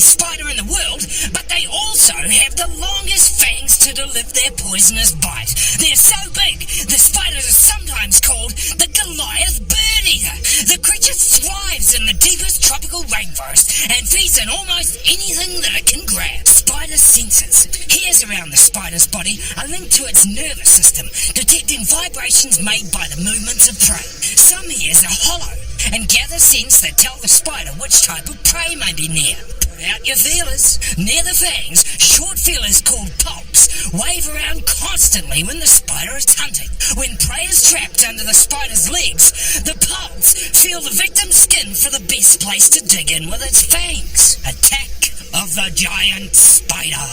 spider in the world, but they also have the longest fangs to deliver their poisonous bite. They're so big, the spiders are sometimes called the Goliath bird eater. The creature thrives in the deepest tropical rainforest and feeds on almost anything that it can grab. Spider senses. Hairs around the spider's body are linked to its nervous system, detecting vibrations made by the movements of prey. Some hairs are hollow and gather scents that tell the spider which type of prey may be near. Put out your feelers. Near the fangs, short feelers called palps wave around constantly when the spider is hunting. When prey is trapped under the spider's legs, the palps feel the victim's skin for the best place to dig in with its fangs. Attack of the giant spider.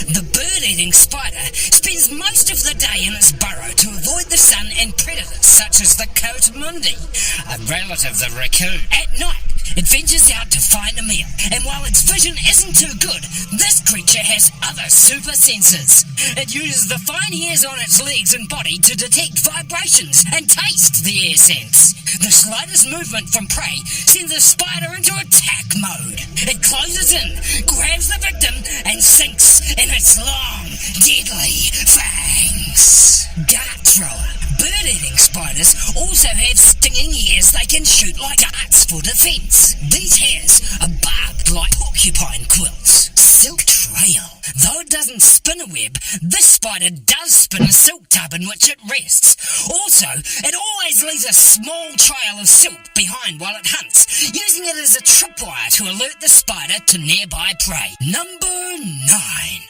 The bird-eating spider spends most of the day in its burrow to avoid the sun and predators such as the coatimundi, a relative of the raccoon. At night, it ventures out to find a meal, and while its vision isn't too good, this creature has other super senses. It uses the fine hairs on its legs and body to detect vibrations and taste the air scents. The slightest movement from prey sends the spider into attack mode. It closes in, grabs the victim, and sinks in its long, deadly fangs. Dart thrower. Bird-eating spiders also have stinging hairs they can shoot like darts for defense. These hairs are barbed like porcupine quills. Silk trail. Though it doesn't spin a web, this spider does spin a silk tub in which it rests. Also, it always leaves a small trail of silk behind while it hunts, using it as a tripwire to alert the spider to nearby prey. Number 9.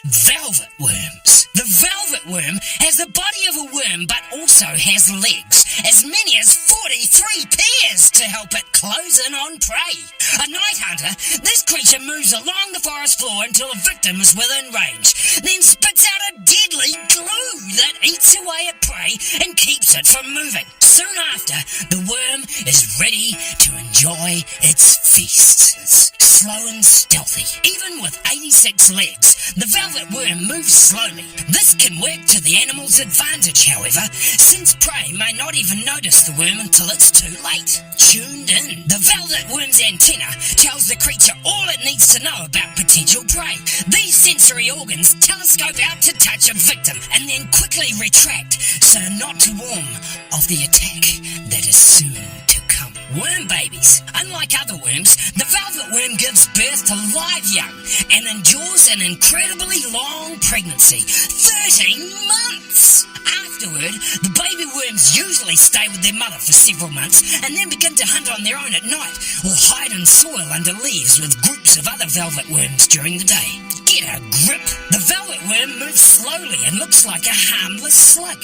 Velvet worms. The velvet worm has the body of a worm but also has legs, as many as 43 pairs to help it close in on prey. A night hunter, this creature moves along the forest floor until a victim is within range, then spits out a deadly glue that eats away at prey and keeps it from moving. Soon after, the worm is ready to enjoy its feast. It's slow and stealthy. Even with 86 legs, the velvet worm moves slowly. This can work to the animal's advantage, however, since prey may not even notice the worm until it's too late. Tuned in. The velvet worm's antenna tells the creature all it needs to know about potential prey. These sensory organs telescope out to touch a victim and then quickly retract so not to warn of the attack that is soon to come. Worm babies. Unlike other worms, the velvet worm gives birth to live young and endures an incredibly long pregnancy, 13 months. Afterward, the baby worms usually stay with their mother for several months and then begin to hunt on their own at night or hide in soil under leaves with groups of other velvet worms during the day. Get a grip. The velvet worm moves slowly and looks like a harmless slug,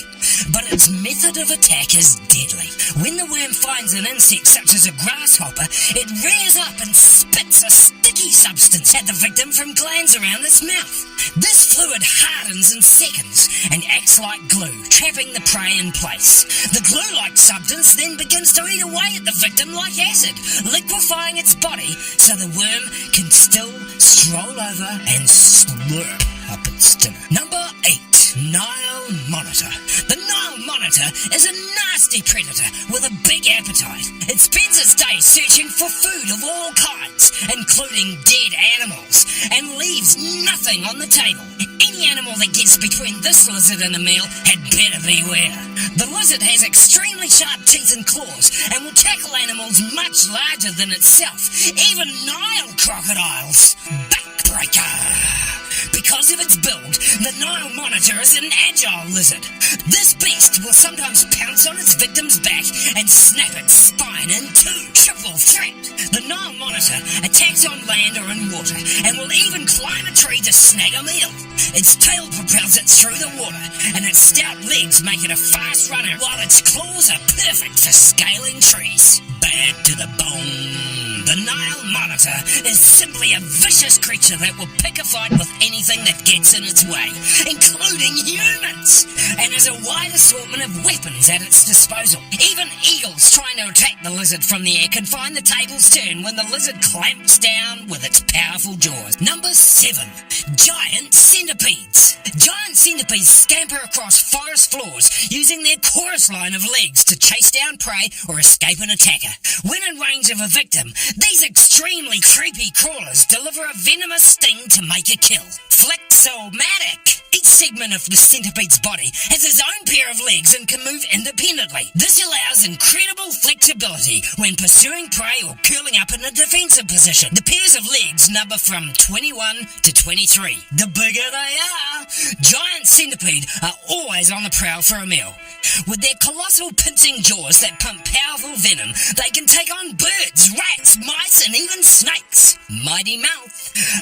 but its method of attack is deadly. When the worm finds an insect such as a grasshopper, it rears up and spits a sticky substance at the victim from glands around its mouth. This fluid hardens in seconds and acts like glue, trapping the prey in place. The glue-like substance then begins to eat away at the victim like acid, liquefying its body so the worm can still stroll over and slurp up its dinner. Number 8. Nile monitor. The Nile monitor is a nasty predator with a big appetite. It spends its day searching for food of all kinds, including dead animals, and leaves nothing on the table. Any animal that gets between this lizard and a meal had better beware. The lizard has extremely sharp teeth and claws and will tackle animals much larger than itself, even Nile crocodiles. Backbreaker. Because of its build, the Nile monitor is an agile lizard. This beast will sometimes pounce on its victim's back and snap its spine in two. Triple threat. The Nile monitor attacks on land or in water and will even climb a tree to snag a meal. Its tail propels it through the water and its stout legs make it a fast runner, while its claws are perfect for scaling trees. Bad to the bone. The Nile monitor is simply a vicious creature that will pick a fight with anything that gets in its way, including humans, and has a wide assortment of weapons at its disposal. Even eagles trying to attack the lizard from the air can find the tables turn when the lizard clamps down with its powerful jaws. Number 7. Giant centipedes. Giant centipedes centipedes scamper across forest floors, using their chorus line of legs to chase down prey or escape an attacker. When in range of a victim, these extremely creepy crawlers deliver a venomous sting to make a kill. Flexomatic. Each segment of the centipede's body has its own pair of legs and can move independently. This allows incredible flexibility when pursuing prey or curling up in a defensive position. The pairs of legs number from 21 to 23. The bigger they are, giant centipede are always on the prowl for a meal. With their colossal pinching jaws that pump powerful venom, they can take on birds, rats, mice, and even snakes. Mighty mouth.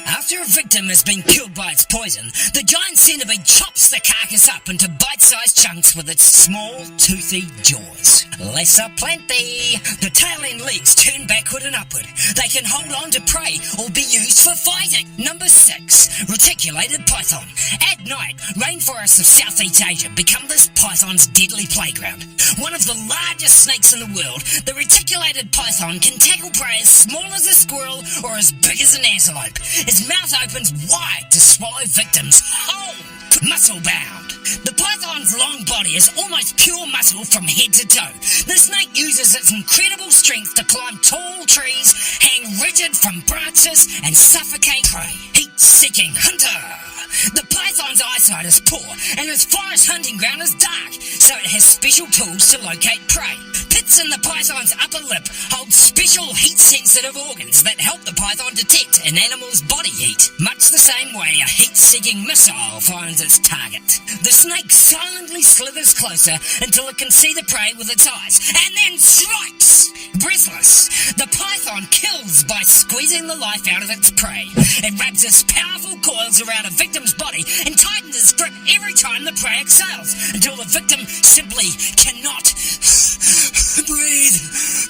After a victim has been killed by its poison, the giant centipede chops the carcass up into bite-sized chunks with its small, toothy jaws. Lesser plenty. The tail end legs turn backward and upward. They can hold on to prey or be used for fighting. Number 6. Reticulated python. At night, rainforests of Southeast Asia become this python's deadly playground. One of the largest snakes in the world, the reticulated python can tackle prey as small as a squirrel or as big as an antelope. Its mouth opens wide to swallow victims whole. Muscle bound. The python's long body is almost pure muscle from head to toe. The snake uses its incredible strength to climb tall trees, hang rigid from branches, and suffocate prey. Heat-seeking hunter. The python's eyesight is poor, and its forest hunting ground is dark, so it has special tools to locate prey. Pits in the python's upper lip hold special heat-sensitive organs that help the python detect an animal's body heat, much the same way a heat-seeking missile finds its target. The snake silently slithers closer until it can see the prey with its eyes, and then strikes! Breathless, the python kills by squeezing the life out of its prey. It wraps its powerful coils around a victim's body and tightens its grip every time the prey exhales, until the victim simply cannot breathe.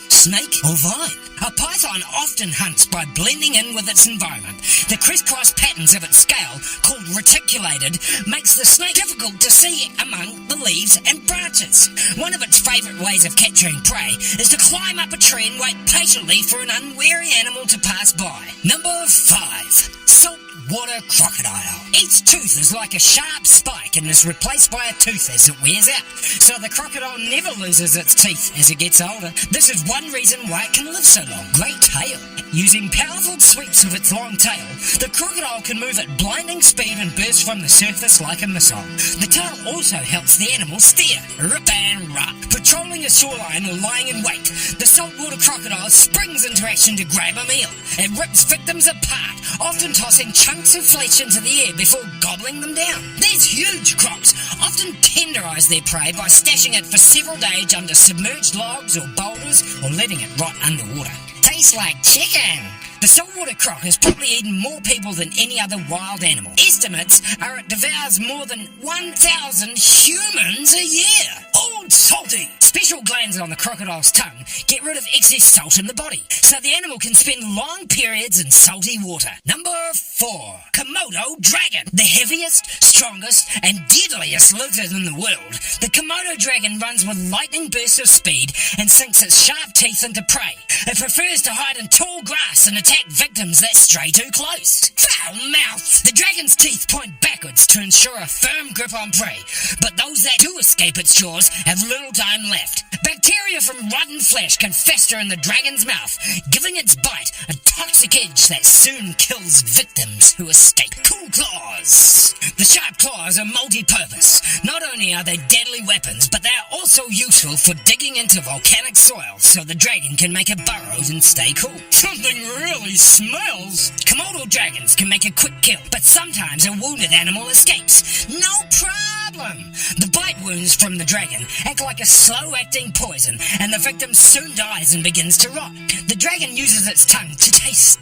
Snake or vine? A python often hunts by blending in with its environment. The crisscross patterns of its scale, called reticulated, makes the snake difficult to see among the leaves and branches. One of its favourite ways of capturing prey is to climb up a tree and wait patiently for an unwary animal to pass by. Number 5. Saltwater crocodile. Each tooth is like a sharp spike and is replaced by a tooth as it wears out, so the crocodile never loses its teeth as it gets older. This is one reason why it can live so long. Great tail. Using powerful sweeps of its long tail, the crocodile can move at blinding speed and burst from the surface like a missile. The tail also helps the animal steer. Rip and rock. Patrolling a shoreline or lying in wait, the saltwater crocodile springs into action to grab a meal. It rips victims apart, often tossing chunks of flesh into the air before gobbling them down. These huge crocs often tenderize their prey by stashing it for several days under submerged logs or boulders or letting it rot underwater. Tastes like chicken. The saltwater croc has probably eaten more people than any other wild animal. Estimates are it devours more than 1,000 humans a year. Old salty! Special glands on the crocodile's tongue get rid of excess salt in the body, so the animal can spend long periods in salty water. Number 4. Komodo dragon. The heaviest, strongest, and deadliest lizard in the world, the Komodo dragon runs with lightning bursts of speed and sinks its sharp teeth into prey. It prefers to hide in tall grass and attack victims that stray too close. Foul mouth! The dragon's teeth point backwards to ensure a firm grip on prey, but those that do escape its jaws have little time left. Bacteria from rotten flesh can fester in the dragon's mouth, giving its bite a toxic edge that soon kills victims who escape. Cool claws! The sharp claws are multi-purpose. Not only are they deadly weapons, but they are also useful for digging into volcanic soil so the dragon can make a burrow and stay cool. Something really smells! Komodo dragons can make a quick kill, but sometimes a wounded animal escapes. No problem! The bite wounds from the dragon act like a slow-acting poison, and the victim soon dies and begins to rot. The dragon uses its tongue to taste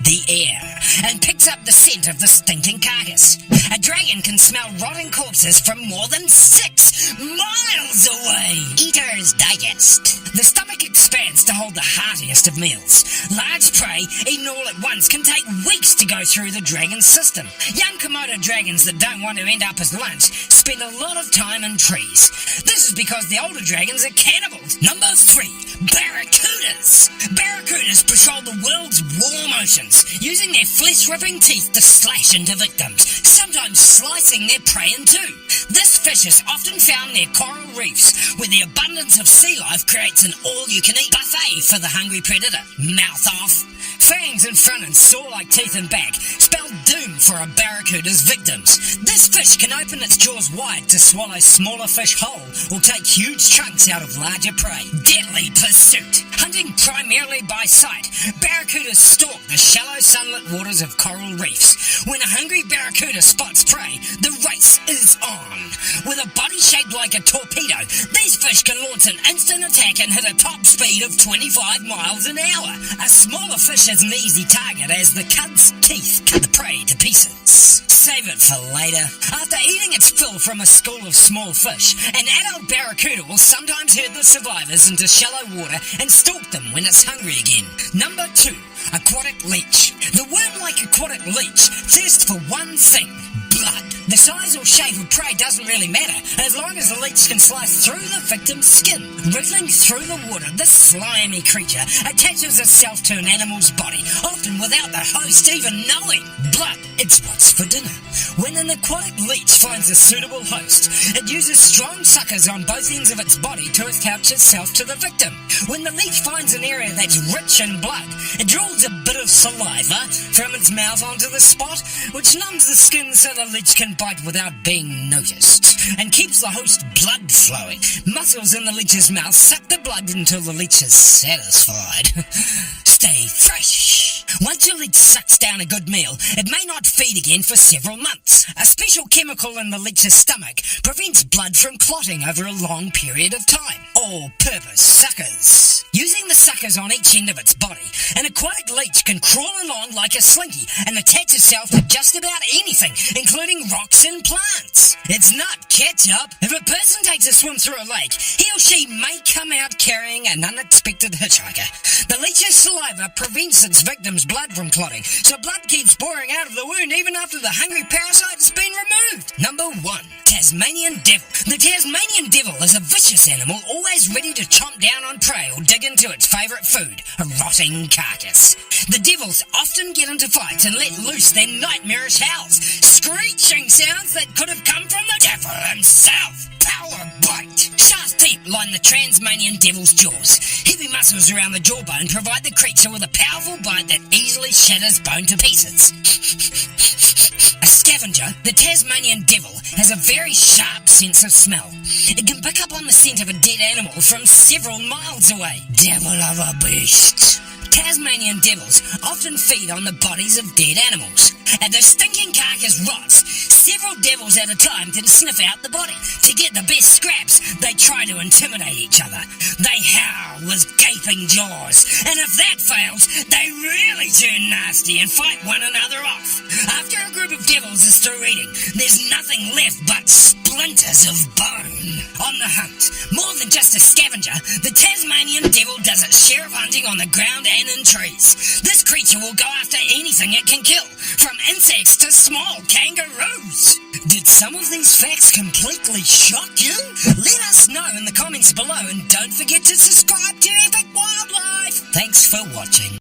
the air and picks up the scent of the stinking carcass. A dragon can smell rotting corpses from more than 6 miles away. Eater's Digest. The stomach expands to hold the heartiest of meals. Large prey, eaten all at once, can take weeks to go through the dragon's system. Young Komodo dragons that don't want to end up as lunch spend a lot of time in trees. This is because the older dragons are cannibals. Number 3. Barracudas. Barracudas patrol the world's warm oceans, using their flesh-ripping teeth to slash into victims. Sometimes sometimes slicing their prey in two. This fish is often found near coral reefs, where the abundance of sea life creates an all-you-can-eat buffet for the hungry predator. Mouth off. Fangs in front and saw-like teeth in back spell doom for a barracuda's victims. This fish can open its jaws wide to swallow smaller fish whole or take huge chunks out of larger prey. Deadly pursuit. Hunting primarily by sight, barracudas stalk the shallow sunlit waters of coral reefs. When a hungry barracuda spots prey, the race is on. With a body shaped like a torpedo, these fish can launch an instant attack and hit a top speed of 25 miles an hour. A smaller fish is an easy target as the cud's teeth cut the prey to pieces. Save it for later. After eating its fill from a school of small fish, an adult barracuda will sometimes herd the survivors into shallow water and stalk them when it's hungry again. Number 2. Aquatic leech. The worm-like aquatic leech thirsts for one thing: blood. The size or shape of prey doesn't really matter, as long as the leech can slice through the victim's skin. Wriggling through the water, this slimy creature attaches itself to an animal's body, often without the host even knowing. Blood, it's what's for dinner. When an aquatic leech finds a suitable host, it uses strong suckers on both ends of its body to attach itself to the victim. When the leech finds an area that's rich in blood, it draws a bit of saliva from its mouth onto the spot, which numbs the skin so the leech can bite without being noticed, and keeps the host blood flowing. Muscles in the leech's mouth suck the blood until the leech is satisfied. Stay fresh. Once your leech sucks down a good meal, it may not feed again for several months. A special chemical in the leech's stomach prevents blood from clotting over a long period of time. All-purpose suckers. Using the suckers on each end of its body, an aquatic leech can crawl along like a slinky and attach itself to just about anything, including rocks and plants. It's not ketchup. If a person takes a swim through a lake, he or she may come out carrying an unexpected hitchhiker. The leech's saliva prevents its victim's blood from clotting, so blood keeps pouring out of the wound even after the hungry parasite has been removed. Number 1. Tasmanian devil. The Tasmanian devil is a vicious animal always ready to chomp down on prey or dig into its favourite food, a rotting carcass. The devils often get into fights and let loose their nightmarish howls, screeching sounds that could have come from the devil himself. Power bite. Sharp teeth line the Tasmanian devil's jaws. Heavy muscles around the jawbone provide the creature with a powerful bite that easily shatters bone to pieces. A scavenger, the Tasmanian devil has a very sharp sense of smell. It can pick up on the scent of a dead animal from several miles away. Devil of a beast. Tasmanian devils often feed on the bodies of dead animals. As the stinking carcass rots, several devils at a time can sniff out the body. To get the best scraps, they try to intimidate each other. They howl with gaping jaws, and if that fails, they really turn nasty and fight one another off. After a group of devils is through eating, there's nothing left but splinters of bone. On the hunt, more than just a scavenger, the Tasmanian devil does its share of hunting on the ground and in trees. This creature will go after anything it can kill, from insects to small kangaroos. Did some of these facts completely shock you? Let us know in the comments below, and don't forget to subscribe to Epic Wildlife. Thanks for watching.